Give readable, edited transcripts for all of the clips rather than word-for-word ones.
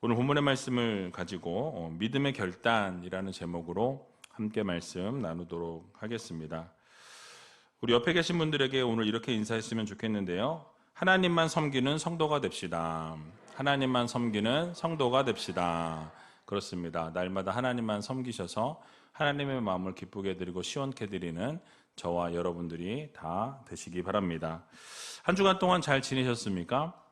오늘 본문의 말씀을 가지고 믿음의 결단이라는 제목으로 함께 말씀 나누도록 하겠습니다. 우리 옆에 계신 분들에게 오늘 이렇게 인사했으면 좋겠는데요. 하나님만 섬기는 성도가 됩시다. 하나님만 섬기는 성도가 됩시다. 그렇습니다. 날마다 하나님만 섬기셔서 하나님의 마음을 기쁘게 드리고 시원케 드리는 저와 여러분들이 다 되시기 바랍니다. 한 주간 동안 잘 지내셨습니까?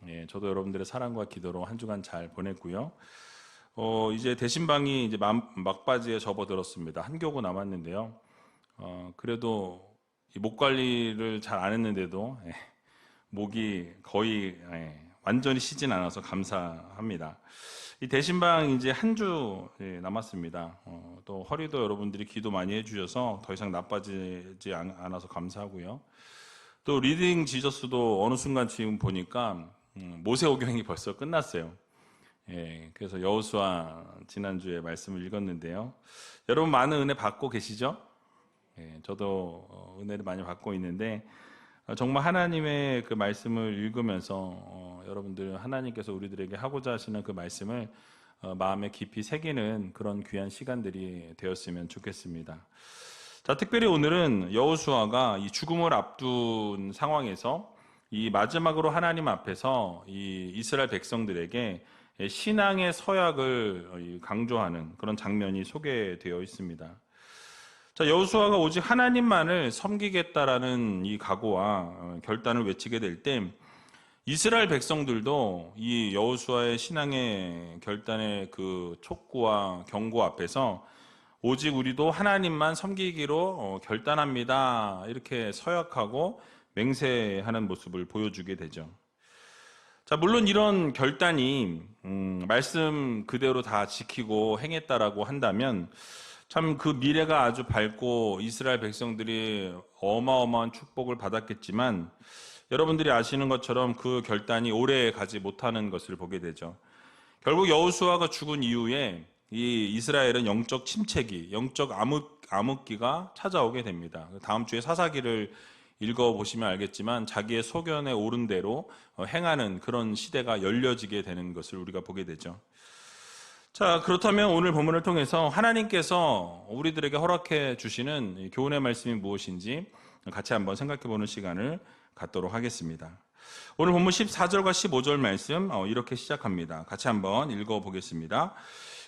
예, 저도 여러분들의 사랑과 기도로 한 주간 잘 보냈고요. 이제 대신방이 이제 막바지에 접어들었습니다. 한 교구 남았는데요. 그래도 목 관리를 잘 안 했는데도 목이 거의 완전히 쉬진 않아서 감사합니다. 이 대신방 이제 한 주 남았습니다. 또 허리도 여러분들이 기도 많이 해주셔서 더 이상 나빠지지 않아서 감사하고요. 또 리딩 지저스도 어느 순간 지금 보니까 모세오경이 벌써 끝났어요. 그래서 여호수아 지난주에 말씀을 읽었는데요. 여러분 많은 은혜 받고 계시죠? 저도 은혜를 많이 받고 있는데 정말 하나님의 그 말씀을 읽으면서 여러분들 하나님께서 우리들에게 하고자 하시는 그 말씀을 마음에 깊이 새기는 그런 귀한 시간들이 되었으면 좋겠습니다. 자, 특별히 오늘은 여호수아가 이 죽음을 앞둔 상황에서 이 마지막으로 하나님 앞에서 이 이스라엘 백성들에게 신앙의 서약을 강조하는 그런 장면이 소개되어 있습니다. 자, 여호수아가 오직 하나님만을 섬기겠다라는 이 각오와 결단을 외치게 될 때 이스라엘 백성들도 이 여호수아의 신앙의 결단의 그 촉구와 경고 앞에서 오직 우리도 하나님만 섬기기로 결단합니다. 이렇게 서약하고 맹세하는 모습을 보여주게 되죠. 자, 물론 이런 결단이 말씀 그대로 다 지키고 행했다라고 한다면 참 그 미래가 아주 밝고 이스라엘 백성들이 어마어마한 축복을 받았겠지만 여러분들이 아시는 것처럼 그 결단이 오래 가지 못하는 것을 보게 되죠. 결국 여호수아가 죽은 이후에 이 이스라엘은 영적 침체기, 영적 암흑기가 찾아오게 됩니다. 다음 주에 사사기를 읽어보시면 알겠지만 자기의 소견에 오른 대로 행하는 그런 시대가 열려지게 되는 것을 우리가 보게 되죠. 자, 그렇다면 오늘 본문을 통해서 하나님께서 우리들에게 허락해 주시는 교훈의 말씀이 무엇인지 같이 한번 생각해 보는 시간을 갖도록 하겠습니다. 오늘 본문 14절과 15절 말씀 이렇게 시작합니다. 같이 한번 읽어보겠습니다.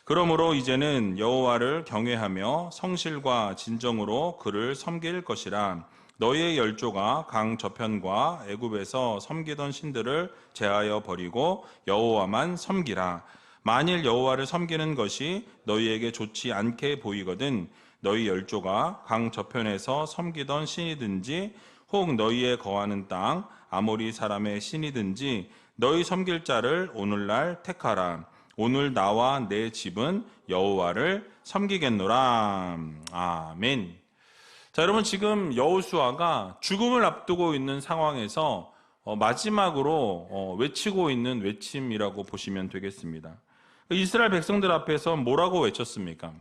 그러므로 이제는 여호와를 경외하며 성실과 진정으로 그를 섬길 것이라. 너희의 열조가 강 저편과 애굽에서 섬기던 신들을 제하여 버리고 여호와만 섬기라. 만일 여호와를 섬기는 것이 너희에게 좋지 않게 보이거든 너희 열조가 강 저편에서 섬기던 신이든지 혹 너희의 거하는 땅 아모리 사람의 신이든지 너희 섬길 자를 오늘날 택하라. 오늘 나와 내 집은 여호와를 섬기겠노라. 아멘. 자, 여러분 지금 여호수아가 죽음을 앞두고 있는 상황에서 마지막으로 외치고 있는 외침이라고 보시면 되겠습니다. 이스라엘 백성들 앞에서 뭐라고 외쳤습니까?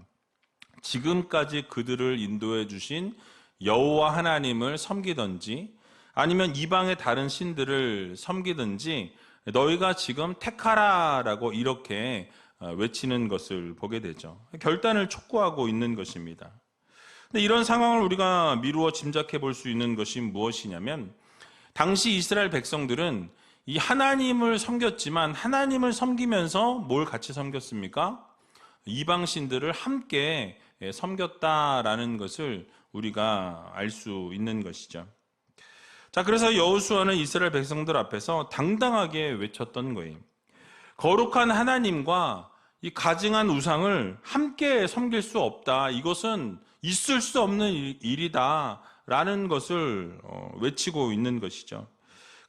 지금까지 그들을 인도해 주신 여호와 하나님을 섬기든지 아니면 이방의 다른 신들을 섬기든지 너희가 지금 택하라라고 이렇게 외치는 것을 보게 되죠. 결단을 촉구하고 있는 것입니다. 근데 이런 상황을 우리가 미루어 짐작해 볼 수 있는 것이 무엇이냐면 당시 이스라엘 백성들은 이 하나님을 섬겼지만 하나님을 섬기면서 뭘 같이 섬겼습니까? 이방신들을 함께 섬겼다라는 것을 우리가 알 수 있는 것이죠. 자, 그래서 여호수아는 이스라엘 백성들 앞에서 당당하게 외쳤던 거예요. 거룩한 하나님과 이 가증한 우상을 함께 섬길 수 없다. 이것은 있을 수 없는 일이다. 라는 것을 외치고 있는 것이죠.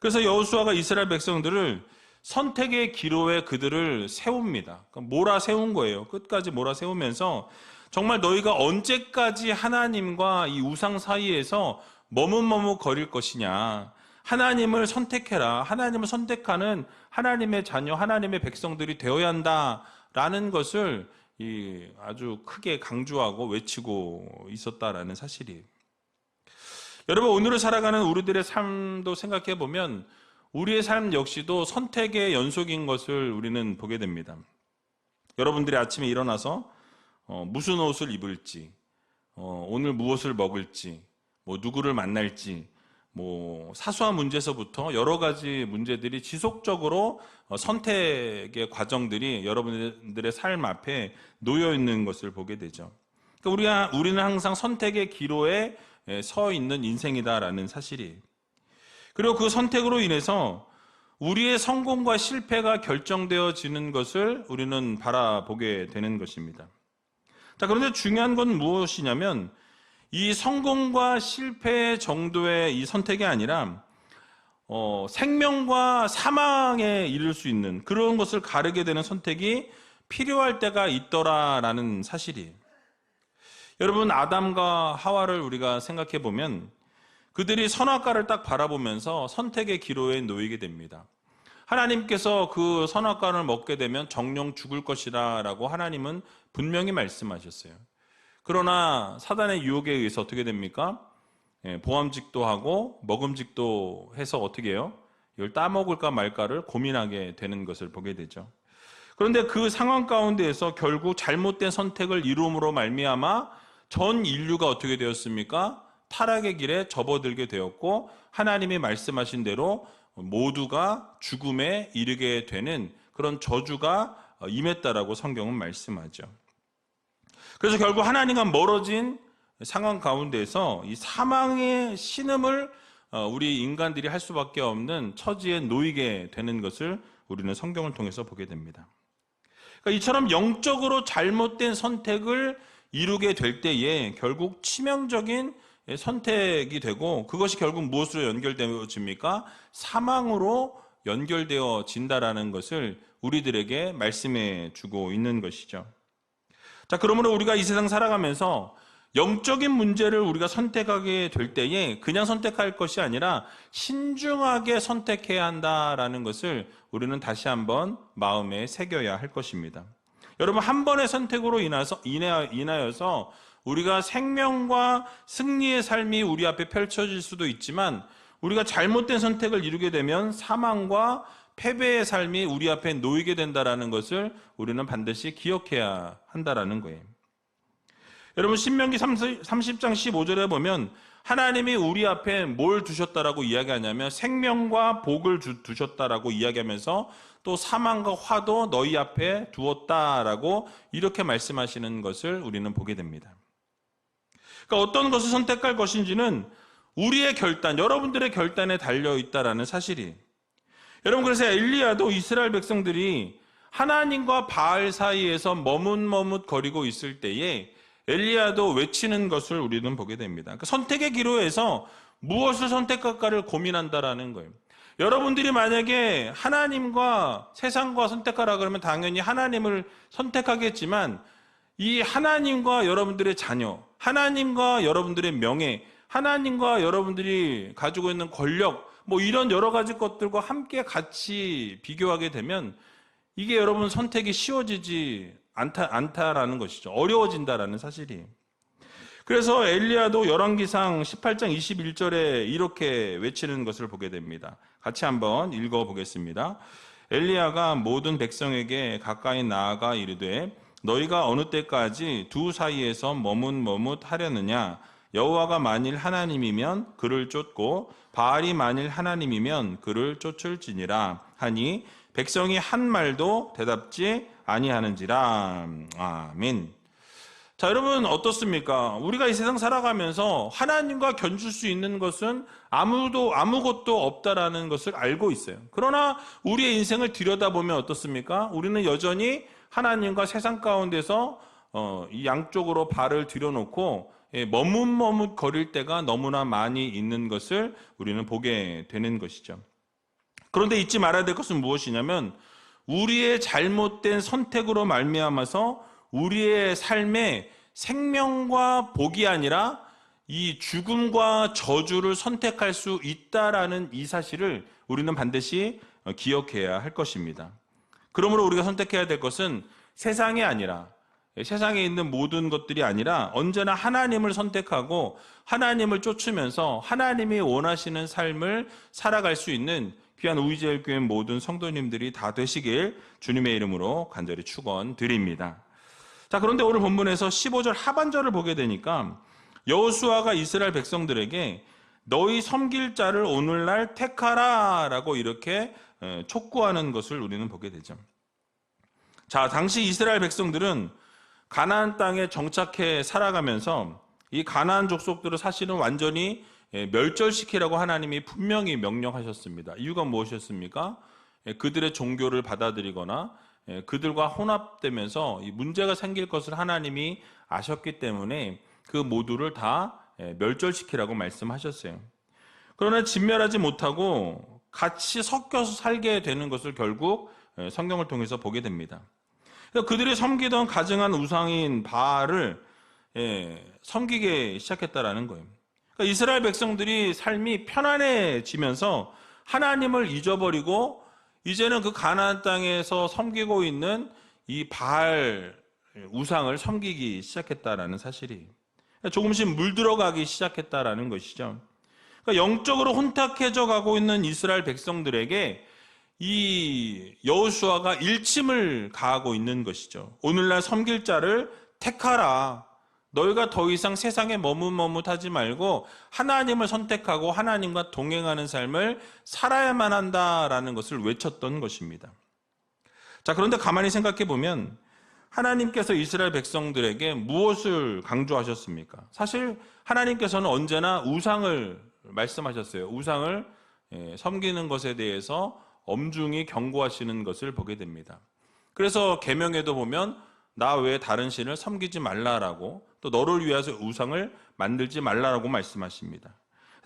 그래서 여호수아가 이스라엘 백성들을 선택의 기로에 그들을 세웁니다. 몰아세운 거예요. 끝까지 몰아세우면서 정말 너희가 언제까지 하나님과 이 우상 사이에서 머뭇머뭇거릴 것이냐. 하나님을 선택해라. 하나님을 선택하는 하나님의 자녀, 하나님의 백성들이 되어야 한다라는 것을 아주 크게 강조하고 외치고 있었다라는 사실이에요. 여러분 오늘을 살아가는 우리들의 삶도 생각해 보면 우리의 삶 역시도 선택의 연속인 것을 우리는 보게 됩니다. 여러분들이 아침에 일어나서 무슨 옷을 입을지, 오늘 무엇을 먹을지, 누구를 만날지, 사소한 문제에서부터 여러 가지 문제들이 지속적으로 선택의 과정들이 여러분들의 삶 앞에 놓여 있는 것을 보게 되죠. 그러니까 우리는 항상 선택의 기로에 서 있는 인생이다라는 사실이에요. 그리고 그 선택으로 인해서 우리의 성공과 실패가 결정되어지는 것을 우리는 바라보게 되는 것입니다. 자, 그런데 중요한 건 무엇이냐면 이 성공과 실패 정도의 이 선택이 아니라 생명과 사망에 이를 수 있는 그런 것을 가르게 되는 선택이 필요할 때가 있더라라는 사실이에요. 여러분, 아담과 하와를 우리가 생각해 보면 그들이 선악과를 딱 바라보면서 선택의 기로에 놓이게 됩니다. 하나님께서 그 선악과를 먹게 되면 정령 죽을 것이라 라고 하나님은 분명히 말씀하셨어요. 그러나 사단의 유혹에 의해서 어떻게 됩니까? 보암직도 하고 먹음직도 해서 어떻게 해요? 이걸 따먹을까 말까를 고민하게 되는 것을 보게 되죠. 그런데 그 상황 가운데에서 결국 잘못된 선택을 이룸으로 말미암아 전 인류가 어떻게 되었습니까? 타락의 길에 접어들게 되었고 하나님이 말씀하신 대로 모두가 죽음에 이르게 되는 그런 저주가 임했다라고 성경은 말씀하죠. 그래서 결국 하나님과 멀어진 상황 가운데에서 이 사망의 신음을 우리 인간들이 할 수밖에 없는 처지에 놓이게 되는 것을 우리는 성경을 통해서 보게 됩니다. 그러니까 이처럼 영적으로 잘못된 선택을 이루게 될 때에 결국 치명적인 선택이 되고 그것이 결국 무엇으로 연결되어집니까? 사망으로 연결되어진다라는 것을 우리들에게 말씀해 주고 있는 것이죠. 자, 그러므로 우리가 이 세상 살아가면서 영적인 문제를 우리가 선택하게 될 때에 그냥 선택할 것이 아니라 신중하게 선택해야 한다라는 것을 우리는 다시 한번 마음에 새겨야 할 것입니다. 여러분, 한 번의 선택으로 인하여서 우리가 생명과 승리의 삶이 우리 앞에 펼쳐질 수도 있지만 우리가 잘못된 선택을 이루게 되면 사망과 패배의 삶이 우리 앞에 놓이게 된다는 것을 우리는 반드시 기억해야 한다는 거예요. 여러분, 신명기 30장 15절에 보면 하나님이 우리 앞에 뭘 두셨다라고 이야기하냐면 생명과 복을 두셨다라고 이야기하면서 또 사망과 화도 너희 앞에 두었다라고 이렇게 말씀하시는 것을 우리는 보게 됩니다. 그러니까 어떤 것을 선택할 것인지는 우리의 결단, 여러분들의 결단에 달려있다라는 사실이. 여러분, 그래서 엘리야도 이스라엘 백성들이 하나님과 바알 사이에서 머뭇머뭇거리고 있을 때에 엘리야도 외치는 것을 우리는 보게 됩니다. 그러니까 선택의 기로에서 무엇을 선택할까를 고민한다라는 거예요. 여러분들이 만약에 하나님과 세상과 선택하라 그러면 당연히 하나님을 선택하겠지만 이 하나님과 여러분들의 자녀, 하나님과 여러분들의 명예, 하나님과 여러분들이 가지고 있는 권력, 이런 여러 가지 것들과 함께 같이 비교하게 되면 이게 여러분 선택이 쉬워지지 않다라는 것이죠. 어려워진다라는 사실이. 그래서 엘리야도 열왕기상 18장 21절에 이렇게 외치는 것을 보게 됩니다. 같이 한번 읽어보겠습니다. 엘리야가 모든 백성에게 가까이 나아가 이르되 너희가 어느 때까지 두 사이에서 머뭇하려느냐? 여호와가 만일 하나님이면 그를 쫓고 바알이 만일 하나님이면 그를 쫓을지니라 하니 백성이 한 말도 대답지 아니하는지라. 아멘. 자, 여러분 어떻습니까? 우리가 이 세상 살아가면서 하나님과 견줄 수 있는 것은 아무것도 없다라는 것을 알고 있어요. 그러나 우리의 인생을 들여다보면 어떻습니까? 우리는 여전히 하나님과 세상 가운데서 이 양쪽으로 발을 들여놓고 머뭇거릴 때가 너무나 많이 있는 것을 우리는 보게 되는 것이죠. 그런데 잊지 말아야 될 것은 무엇이냐면 우리의 잘못된 선택으로 말미암아서 우리의 삶에 생명과 복이 아니라 이 죽음과 저주를 선택할 수 있다라는 이 사실을 우리는 반드시 기억해야 할 것입니다. 그러므로 우리가 선택해야 될 것은 세상이 아니라 세상에 있는 모든 것들이 아니라 언제나 하나님을 선택하고 하나님을 쫓으면서 하나님이 원하시는 삶을 살아갈 수 있는 귀한 우이젤 교회 모든 성도님들이 다 되시길 주님의 이름으로 간절히 축원드립니다. 자, 그런데 오늘 본문에서 15절 하반절을 보게 되니까 여호수아가 이스라엘 백성들에게 너희 섬길 자를 오늘날 택하라 라고 이렇게 촉구하는 것을 우리는 보게 되죠. 자, 당시 이스라엘 백성들은 가나안 땅에 정착해 살아가면서 이 가나안 족속들을 사실은 완전히 멸절시키라고 하나님이 분명히 명령하셨습니다. 이유가 무엇이었습니까? 그들의 종교를 받아들이거나 그들과 혼합되면서 문제가 생길 것을 하나님이 아셨기 때문에 그 모두를 다 멸절시키라고 말씀하셨어요. 그러나 진멸하지 못하고 같이 섞여서 살게 되는 것을 결국 성경을 통해서 보게 됩니다. 그들이 섬기던 가증한 우상인 바알을 섬기게 시작했다라는 거예요. 그러니까 이스라엘 백성들이 삶이 편안해지면서 하나님을 잊어버리고 이제는 그 가나안 땅에서 섬기고 있는 이 바알 우상을 섬기기 시작했다라는 사실이 조금씩 물들어가기 시작했다라는 것이죠. 그러니까 영적으로 혼탁해져 가고 있는 이스라엘 백성들에게 이 여호수아가 일침을 가하고 있는 것이죠. 오늘날 섬길 자를 택하라. 너희가 더 이상 세상에 머뭇머뭇하지 말고 하나님을 선택하고 하나님과 동행하는 삶을 살아야만 한다라는 것을 외쳤던 것입니다. 자, 그런데 가만히 생각해 보면 하나님께서 이스라엘 백성들에게 무엇을 강조하셨습니까? 사실 하나님께서는 언제나 우상을 말씀하셨어요. 우상을 섬기는 것에 대해서 엄중히 경고하시는 것을 보게 됩니다. 그래서 계명에도 보면 나 외에 다른 신을 섬기지 말라라고, 또 너를 위해서 우상을 만들지 말라라고 말씀하십니다.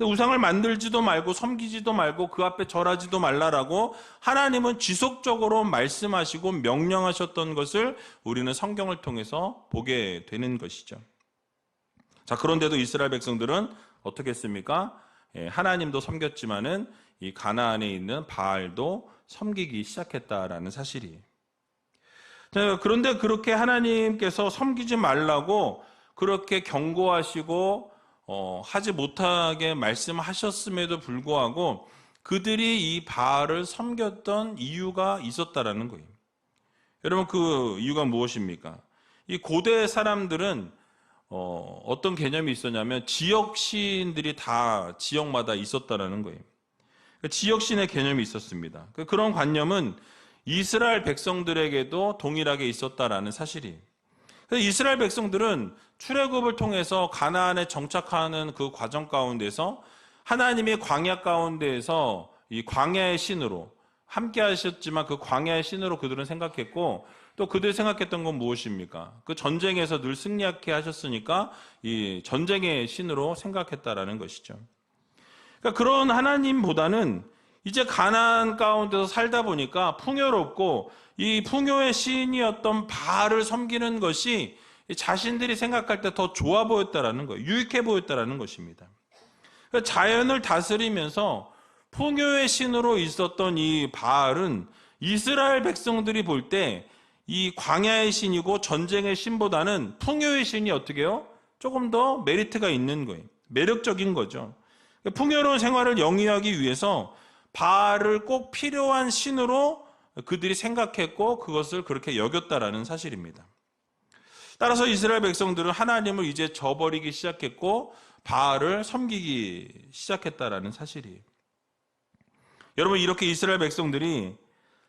우상을 만들지도 말고 섬기지도 말고 그 앞에 절하지도 말라라고 하나님은 지속적으로 말씀하시고 명령하셨던 것을 우리는 성경을 통해서 보게 되는 것이죠. 자, 그런데도 이스라엘 백성들은 어떻게 했습니까? 하나님도 섬겼지만은 이 가나안에 있는 바알도 섬기기 시작했다라는 사실이. 그런데 그렇게 하나님께서 섬기지 말라고 그렇게 경고하시고 하지 못하게 말씀하셨음에도 불구하고 그들이 이 바알을 섬겼던 이유가 있었다라는 거예요. 여러분, 그 이유가 무엇입니까? 이 고대 사람들은 어떤 개념이 있었냐면 지역신들이 다 지역마다 있었다라는 거예요. 지역신의 개념이 있었습니다. 그런 관념은 이스라엘 백성들에게도 동일하게 있었다라는 사실이. 이스라엘 백성들은 출애굽을 통해서 가나안에 정착하는 그 과정 가운데서 하나님의 광야 가운데에서 이 광야의 신으로 함께 하셨지만 그 광야의 신으로 그들은 생각했고, 또 그들이 생각했던 건 무엇입니까? 그 전쟁에서 늘 승리하게 하셨으니까 이 전쟁의 신으로 생각했다라는 것이죠. 그러니까 그런 하나님보다는 이제 가나안 가운데서 살다 보니까 풍요롭고 이 풍요의 신이었던 바알을 섬기는 것이 자신들이 생각할 때 더 좋아 보였다라는 거예요. 유익해 보였다라는 것입니다. 그러니까 자연을 다스리면서 풍요의 신으로 있었던 이 바알은 이스라엘 백성들이 볼 때 이 광야의 신이고 전쟁의 신보다는 풍요의 신이 어떻게 해요? 조금 더 메리트가 있는 거예요. 매력적인 거죠. 풍요로운 생활을 영위하기 위해서 바알을 꼭 필요한 신으로 그들이 생각했고 그것을 그렇게 여겼다라는 사실입니다. 따라서 이스라엘 백성들은 하나님을 이제 저버리기 시작했고 바알을 섬기기 시작했다라는 사실이에요. 여러분, 이렇게 이스라엘 백성들이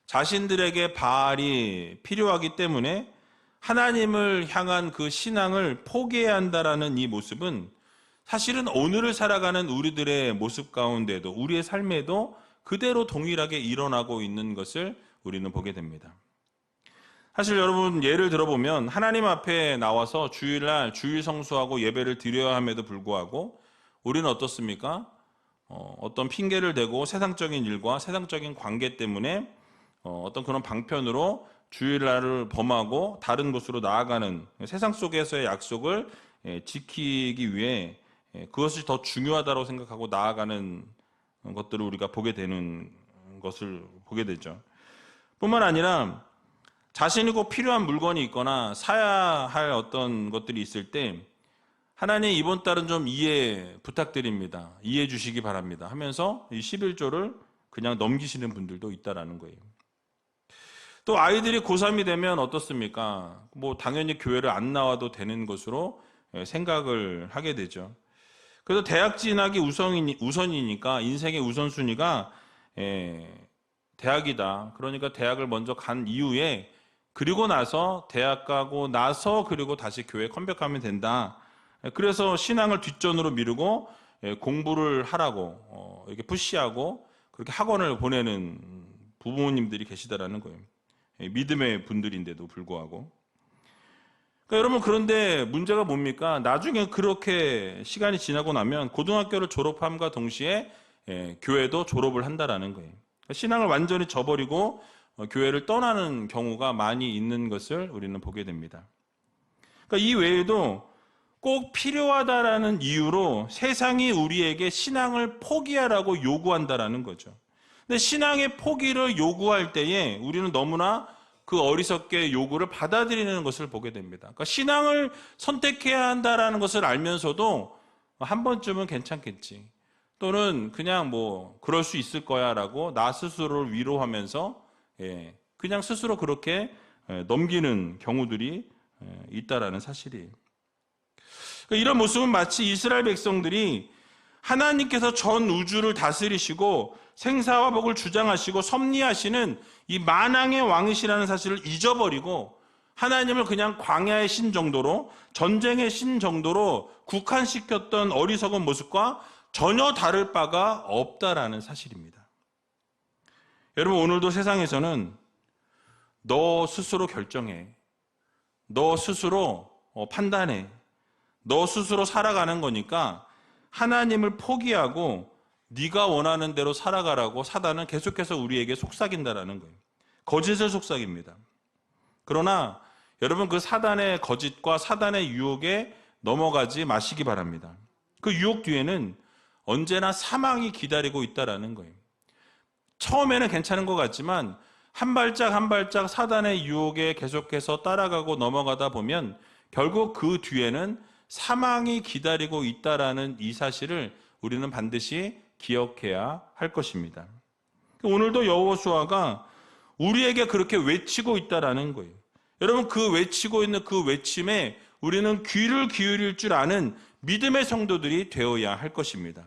자신들에게 바알이 필요하기 때문에 하나님을 향한 그 신앙을 포기해야 한다라는 이 모습은 사실은 오늘을 살아가는 우리들의 모습 가운데도, 우리의 삶에도 그대로 동일하게 일어나고 있는 것을 우리는 보게 됩니다. 사실 여러분, 예를 들어보면 하나님 앞에 나와서 주일날 주일 성수하고 예배를 드려야 함에도 불구하고 우리는 어떻습니까? 어떤 핑계를 대고 세상적인 일과 세상적인 관계 때문에 어떤 그런 방편으로 주일날을 범하고 다른 곳으로 나아가는, 세상 속에서의 약속을 지키기 위해 그것이 더 중요하다고 생각하고 나아가는 것들을 우리가 보게 되는 것을 보게 되죠. 뿐만 아니라 자신이 꼭 필요한 물건이 있거나 사야 할 어떤 것들이 있을 때 하나님, 이번 달은 좀 이해 부탁드립니다. 이해해 주시기 바랍니다 하면서 이 11조를 그냥 넘기시는 분들도 있다라는 거예요. 또 아이들이 고3이 되면 어떻습니까? 뭐 당연히 교회를 안 나와도 되는 것으로 생각을 하게 되죠. 그래서 대학 진학이 우선이니까 인생의 우선순위가 대학이다. 그러니까 대학을 먼저 간 이후에 그리고 나서 대학 가고 나서 그리고 다시 교회에 컴백하면 된다. 그래서 신앙을 뒷전으로 미루고 공부를 하라고 이렇게 푸시하고 그렇게 학원을 보내는 부모님들이 계시다라는 거예요. 믿음의 분들인데도 불구하고. 그러니까 여러분, 그런데 문제가 뭡니까? 나중에 그렇게 시간이 지나고 나면 고등학교를 졸업함과 동시에 교회도 졸업을 한다라는 거예요. 신앙을 완전히 저버리고 교회를 떠나는 경우가 많이 있는 것을 우리는 보게 됩니다. 그러니까 이 외에도 꼭 필요하다라는 이유로 세상이 우리에게 신앙을 포기하라고 요구한다라는 거죠. 근데 신앙의 포기를 요구할 때에 우리는 너무나 그 어리석게 요구를 받아들이는 것을 보게 됩니다. 그러니까 신앙을 선택해야 한다라는 것을 알면서도 한 번쯤은 괜찮겠지. 또는 그냥 뭐 그럴 수 있을 거야라고 나 스스로를 위로하면서 그냥 스스로 그렇게 넘기는 경우들이 있다라는 사실이에요. 그러니까 이런 모습은 마치 이스라엘 백성들이 하나님께서 전 우주를 다스리시고 생사와 복을 주장하시고 섭리하시는 이 만왕의 왕이시라는 사실을 잊어버리고 하나님을 그냥 광야의 신 정도로, 전쟁의 신 정도로 국한시켰던 어리석은 모습과 전혀 다를 바가 없다라는 사실입니다. 여러분, 오늘도 세상에서는 너 스스로 결정해, 너 스스로 판단해, 너 스스로 살아가는 거니까 하나님을 포기하고 네가 원하는 대로 살아가라고 사단은 계속해서 우리에게 속삭인다라는 거예요. 거짓을 속삭입니다. 그러나 여러분, 그 사단의 거짓과 사단의 유혹에 넘어가지 마시기 바랍니다. 그 유혹 뒤에는 언제나 사망이 기다리고 있다라는 거예요. 처음에는 괜찮은 것 같지만 한 발짝 한 발짝 사단의 유혹에 계속해서 따라가고 넘어가다 보면 결국 그 뒤에는 사망이 기다리고 있다라는 이 사실을 우리는 반드시 기억해야 할 것입니다. 오늘도 여호수아가 우리에게 그렇게 외치고 있다라는 거예요. 여러분, 그 외치고 있는 그 외침에 우리는 귀를 기울일 줄 아는 믿음의 성도들이 되어야 할 것입니다.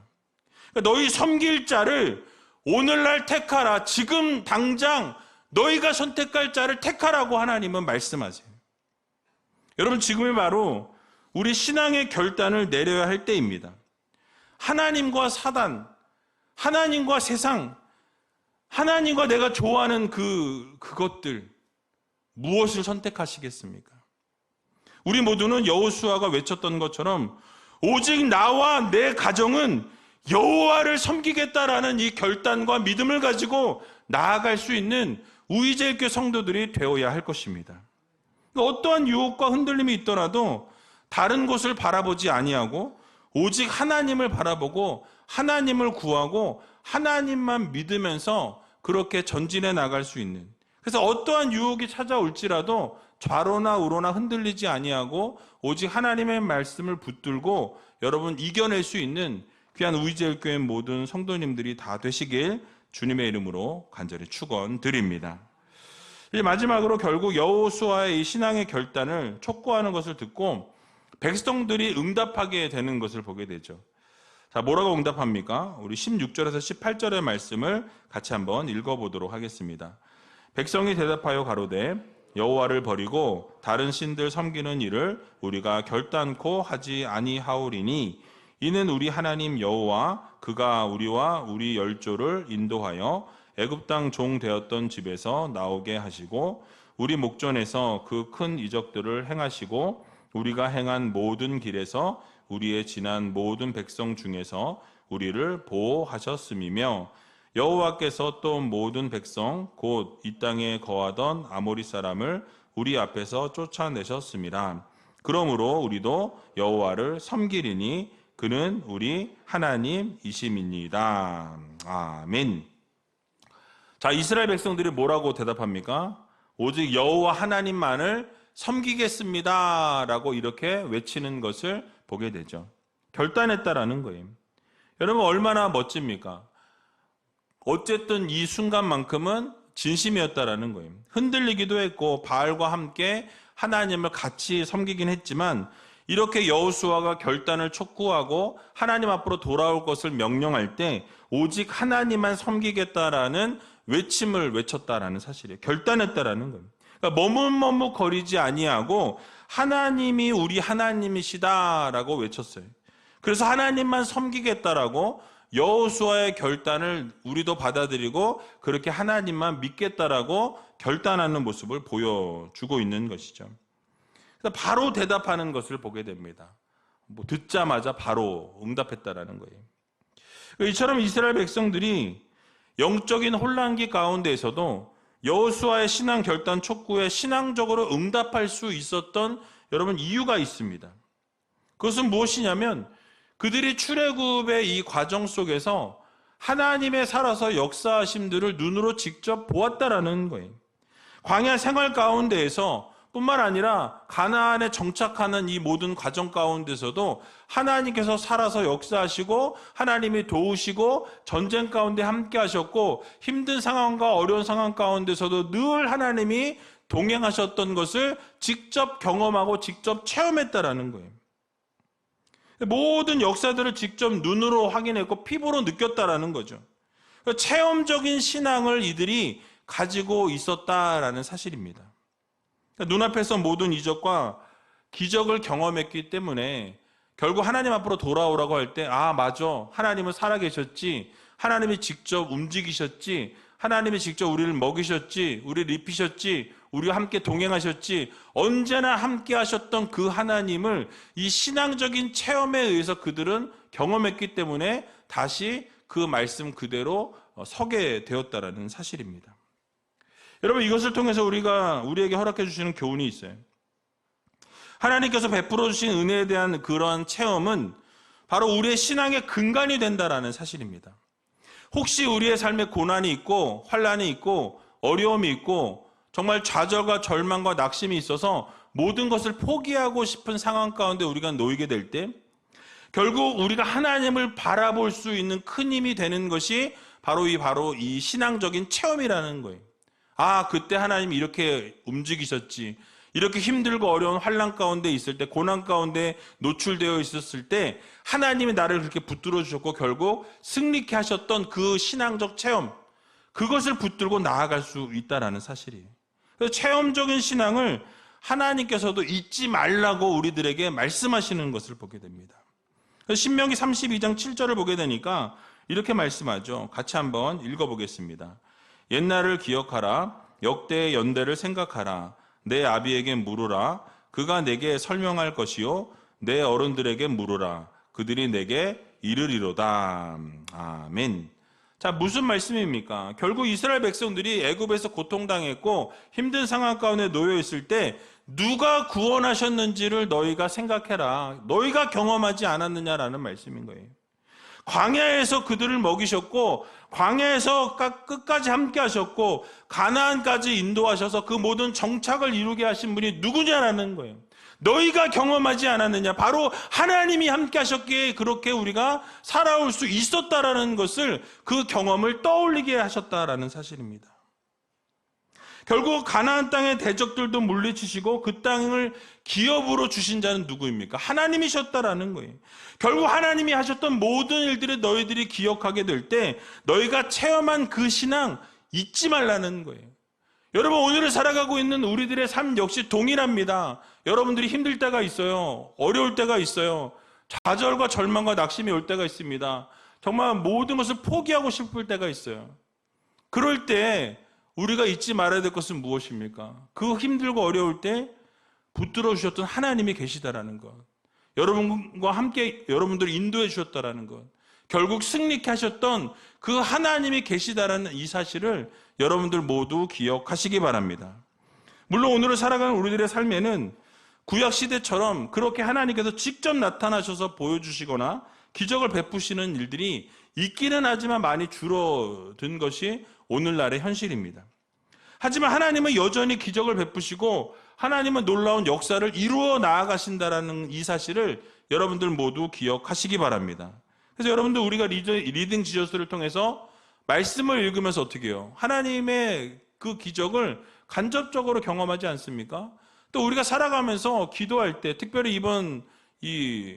너희 섬길 자를 오늘날 택하라. 지금 당장 너희가 선택할 자를 택하라고 하나님은 말씀하세요. 여러분, 지금이 바로 우리 신앙의 결단을 내려야 할 때입니다. 하나님과 사단, 하나님과 세상, 하나님과 내가 좋아하는 그것들, 무엇을 선택하시겠습니까? 우리 모두는 여호수아가 외쳤던 것처럼 오직 나와 내 가정은 여호와를 섬기겠다라는 이 결단과 믿음을 가지고 나아갈 수 있는 우이제일교회 성도들이 되어야 할 것입니다. 어떠한 유혹과 흔들림이 있더라도 다른 곳을 바라보지 아니하고 오직 하나님을 바라보고 하나님을 구하고 하나님만 믿으면서 그렇게 전진해 나갈 수 있는, 그래서 어떠한 유혹이 찾아올지라도 좌로나 우로나 흔들리지 아니하고 오직 하나님의 말씀을 붙들고 여러분 이겨낼 수 있는 귀한 우이제일교회 모든 성도님들이 다 되시길 주님의 이름으로 간절히 축원드립니다. 이제 마지막으로 결국 여호수아의 이 신앙의 결단을 촉구하는 것을 듣고 백성들이 응답하게 되는 것을 보게 되죠. 자, 뭐라고 응답합니까? 우리 16절에서 18절의 말씀을 같이 한번 읽어보도록 하겠습니다. 백성이 대답하여 가로되 여호와를 버리고 다른 신들 섬기는 일을 우리가 결단코 하지 아니하오리니 이는 우리 하나님 여호와 그가 우리와 우리 열조를 인도하여 애굽 땅 종 되었던 집에서 나오게 하시고 우리 목전에서 그 큰 이적들을 행하시고 우리가 행한 모든 길에서 우리의 지난 모든 백성 중에서 우리를 보호하셨음이며 여호와께서 또 모든 백성 곧 이 땅에 거하던 아모리 사람을 우리 앞에서 쫓아내셨음이라. 그러므로 우리도 여호와를 섬기리니 그는 우리 하나님이심이니이다. 아멘. 자, 이스라엘 백성들이 뭐라고 대답합니까? 오직 여호와 하나님만을 섬기겠습니다 라고 이렇게 외치는 것을 보게 되죠. 결단했다라는 거예요. 여러분, 얼마나 멋집니까? 어쨌든 이 순간만큼은 진심이었다라는 거예요. 흔들리기도 했고 바알과 함께 하나님을 같이 섬기긴 했지만 이렇게 여호수아가 결단을 촉구하고 하나님 앞으로 돌아올 것을 명령할 때 오직 하나님만 섬기겠다라는 외침을 외쳤다라는 사실이에요. 결단했다라는 거예요. 그러니까 머뭇머뭇거리지 아니하고 하나님이 우리 하나님이시다라고 외쳤어요. 그래서 하나님만 섬기겠다라고 여호수아의 결단을 우리도 받아들이고 그렇게 하나님만 믿겠다라고 결단하는 모습을 보여주고 있는 것이죠. 그래서 바로 대답하는 것을 보게 됩니다. 듣자마자 바로 응답했다라는 거예요. 이처럼 이스라엘 백성들이 영적인 혼란기 가운데에서도 여호수아의 신앙 결단 촉구에 신앙적으로 응답할 수 있었던 여러분 이유가 있습니다. 그것은 무엇이냐면 그들이 출애굽의 이 과정 속에서 하나님의 살아서 역사하심들을 눈으로 직접 보았다라는 거예요. 광야 생활 가운데에서 뿐만 아니라 가나안에 정착하는 이 모든 과정 가운데서도 하나님께서 살아서 역사하시고 하나님이 도우시고 전쟁 가운데 함께 하셨고 힘든 상황과 어려운 상황 가운데서도 늘 하나님이 동행하셨던 것을 직접 경험하고 직접 체험했다라는 거예요. 모든 역사들을 직접 눈으로 확인했고 피부로 느꼈다라는 거죠. 체험적인 신앙을 이들이 가지고 있었다라는 사실입니다. 눈앞에서 모든 이적과 기적을 경험했기 때문에 결국 하나님 앞으로 돌아오라고 할 때 맞아, 하나님은 살아계셨지, 하나님이 직접 움직이셨지, 하나님이 직접 우리를 먹이셨지, 우리를 입히셨지, 우리와 함께 동행하셨지, 언제나 함께 하셨던 그 하나님을 이 신앙적인 체험에 의해서 그들은 경험했기 때문에 다시 그 말씀 그대로 서게 되었다라는 사실입니다. 여러분, 이것을 통해서 우리에게 허락해 주시는 교훈이 있어요. 하나님께서 베풀어 주신 은혜에 대한 그런 체험은 바로 우리의 신앙의 근간이 된다라는 사실입니다. 혹시 우리의 삶에 고난이 있고 환난이 있고 어려움이 있고 정말 좌절과 절망과 낙심이 있어서 모든 것을 포기하고 싶은 상황 가운데 우리가 놓이게 될 때 결국 우리가 하나님을 바라볼 수 있는 큰 힘이 되는 것이 바로 이 신앙적인 체험이라는 거예요. 그때 하나님이 이렇게 움직이셨지. 이렇게 힘들고 어려운 환난 가운데 있을 때, 고난 가운데 노출되어 있었을 때 하나님이 나를 그렇게 붙들어 주셨고 결국 승리케 하셨던 그 신앙적 체험, 그것을 붙들고 나아갈 수 있다는 사실이에요. 그래서 체험적인 신앙을 하나님께서도 잊지 말라고 우리들에게 말씀하시는 것을 보게 됩니다. 신명기 32장 7절을 보게 되니까 이렇게 말씀하죠. 같이 한번 읽어보겠습니다. 옛날을 기억하라. 역대의 연대를 생각하라. 내 아비에게 물으라. 그가 내게 설명할 것이요. 내 어른들에게 물으라. 그들이 내게 이르리로다. 아멘. 자, 무슨 말씀입니까? 결국 이스라엘 백성들이 애굽에서 고통당했고 힘든 상황 가운데 놓여 있을 때 누가 구원하셨는지를 너희가 생각해라. 너희가 경험하지 않았느냐라는 말씀인 거예요. 광야에서 그들을 먹이셨고 광야에서 끝까지 함께 하셨고 가나안까지 인도하셔서 그 모든 정착을 이루게 하신 분이 누구냐라는 거예요. 너희가 경험하지 않았느냐. 바로 하나님이 함께 하셨기에 그렇게 우리가 살아올 수 있었다라는 것을, 그 경험을 떠올리게 하셨다라는 사실입니다. 결국 가나안 땅의 대적들도 물리치시고 그 땅을 기업으로 주신 자는 누구입니까? 하나님이셨다라는 거예요. 결국 하나님이 하셨던 모든 일들을 너희들이 기억하게 될 때 너희가 체험한 그 신앙 잊지 말라는 거예요. 여러분, 오늘을 살아가고 있는 우리들의 삶 역시 동일합니다. 여러분들이 힘들 때가 있어요. 어려울 때가 있어요. 좌절과 절망과 낙심이 올 때가 있습니다. 정말 모든 것을 포기하고 싶을 때가 있어요. 그럴 때 우리가 잊지 말아야 될 것은 무엇입니까? 그 힘들고 어려울 때 붙들어 주셨던 하나님이 계시다라는 것, 여러분과 함께 여러분들을 인도해 주셨다라는 것, 결국 승리케 하셨던 그 하나님이 계시다라는 이 사실을 여러분들 모두 기억하시기 바랍니다. 물론 오늘을 살아가는 우리들의 삶에는 구약시대처럼 그렇게 하나님께서 직접 나타나셔서 보여주시거나 기적을 베푸시는 일들이 있기는 하지만 많이 줄어든 것이 오늘날의 현실입니다. 하지만 하나님은 여전히 기적을 베푸시고 하나님은 놀라운 역사를 이루어 나아가신다라는 이 사실을 여러분들 모두 기억하시기 바랍니다. 그래서 여러분들, 우리가 리딩 지저스를 통해서 말씀을 읽으면서 어떻게 해요? 하나님의 그 기적을 간접적으로 경험하지 않습니까? 또 우리가 살아가면서 기도할 때, 특별히 이번 이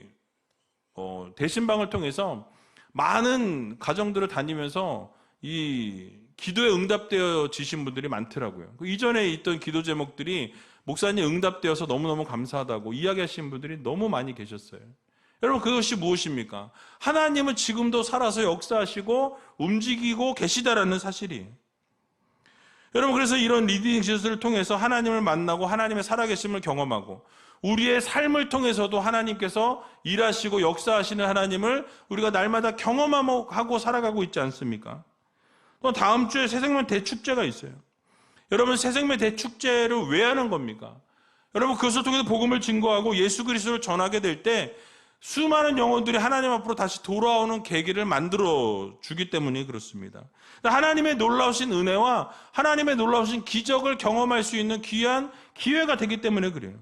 대신방을 통해서 많은 가정들을 다니면서 이 기도에 응답되어지신 분들이 많더라고요. 이전에 있던 기도 제목들이 목사님 응답되어서 너무너무 감사하다고 이야기하시는 분들이 너무 많이 계셨어요. 여러분, 그것이 무엇입니까? 하나님은 지금도 살아서 역사하시고 움직이고 계시다라는 사실이에요. 여러분, 그래서 이런 리딩 지수를 통해서 하나님을 만나고 하나님의 살아계심을 경험하고 우리의 삶을 통해서도 하나님께서 일하시고 역사하시는 하나님을 우리가 날마다 경험하고 살아가고 있지 않습니까? 또 다음 주에 새생명 대축제가 있어요. 여러분, 새생명 대축제를 왜 하는 겁니까? 여러분, 그것을 통해서 복음을 증거하고 예수 그리스도를 전하게 될 때 수많은 영혼들이 하나님 앞으로 다시 돌아오는 계기를 만들어 주기 때문에 그렇습니다. 하나님의 놀라우신 은혜와 하나님의 놀라우신 기적을 경험할 수 있는 귀한 기회가 되기 때문에 그래요.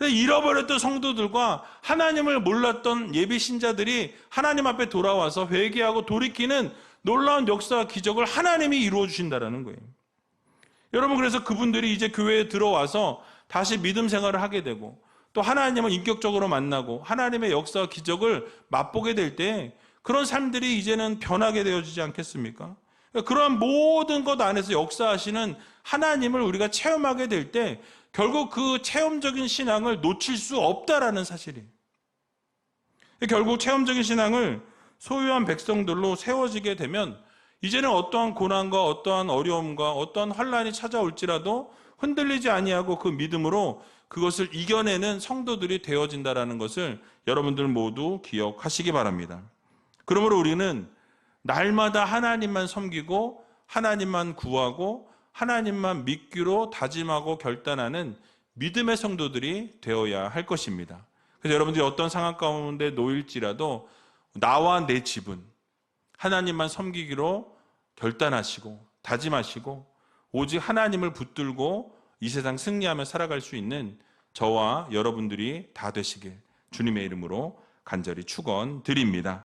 잃어버렸던 성도들과 하나님을 몰랐던 예비 신자들이 하나님 앞에 돌아와서 회개하고 돌이키는 놀라운 역사와 기적을 하나님이 이루어 주신다는 거예요. 여러분, 그래서 그분들이 이제 교회에 들어와서 다시 믿음 생활을 하게 되고 또 하나님을 인격적으로 만나고 하나님의 역사와 기적을 맛보게 될 때 그런 삶들이 이제는 변하게 되어지지 않겠습니까? 그러한 모든 것 안에서 역사하시는 하나님을 우리가 체험하게 될 때 결국 그 체험적인 신앙을 놓칠 수 없다라는 사실이에요. 결국 체험적인 신앙을 소유한 백성들로 세워지게 되면 이제는 어떠한 고난과 어떠한 어려움과 어떠한 환난이 찾아올지라도 흔들리지 아니하고 그 믿음으로 그것을 이겨내는 성도들이 되어진다라는 것을 여러분들 모두 기억하시기 바랍니다. 그러므로 우리는 날마다 하나님만 섬기고 하나님만 구하고 하나님만 믿기로 다짐하고 결단하는 믿음의 성도들이 되어야 할 것입니다. 그래서 여러분들이 어떤 상황 가운데 놓일지라도 나와 내 집은 하나님만 섬기기로 결단하시고 다짐하시고 오직 하나님을 붙들고 이 세상 승리하며 살아갈 수 있는 저와 여러분들이 다 되시길 주님의 이름으로 간절히 축원드립니다.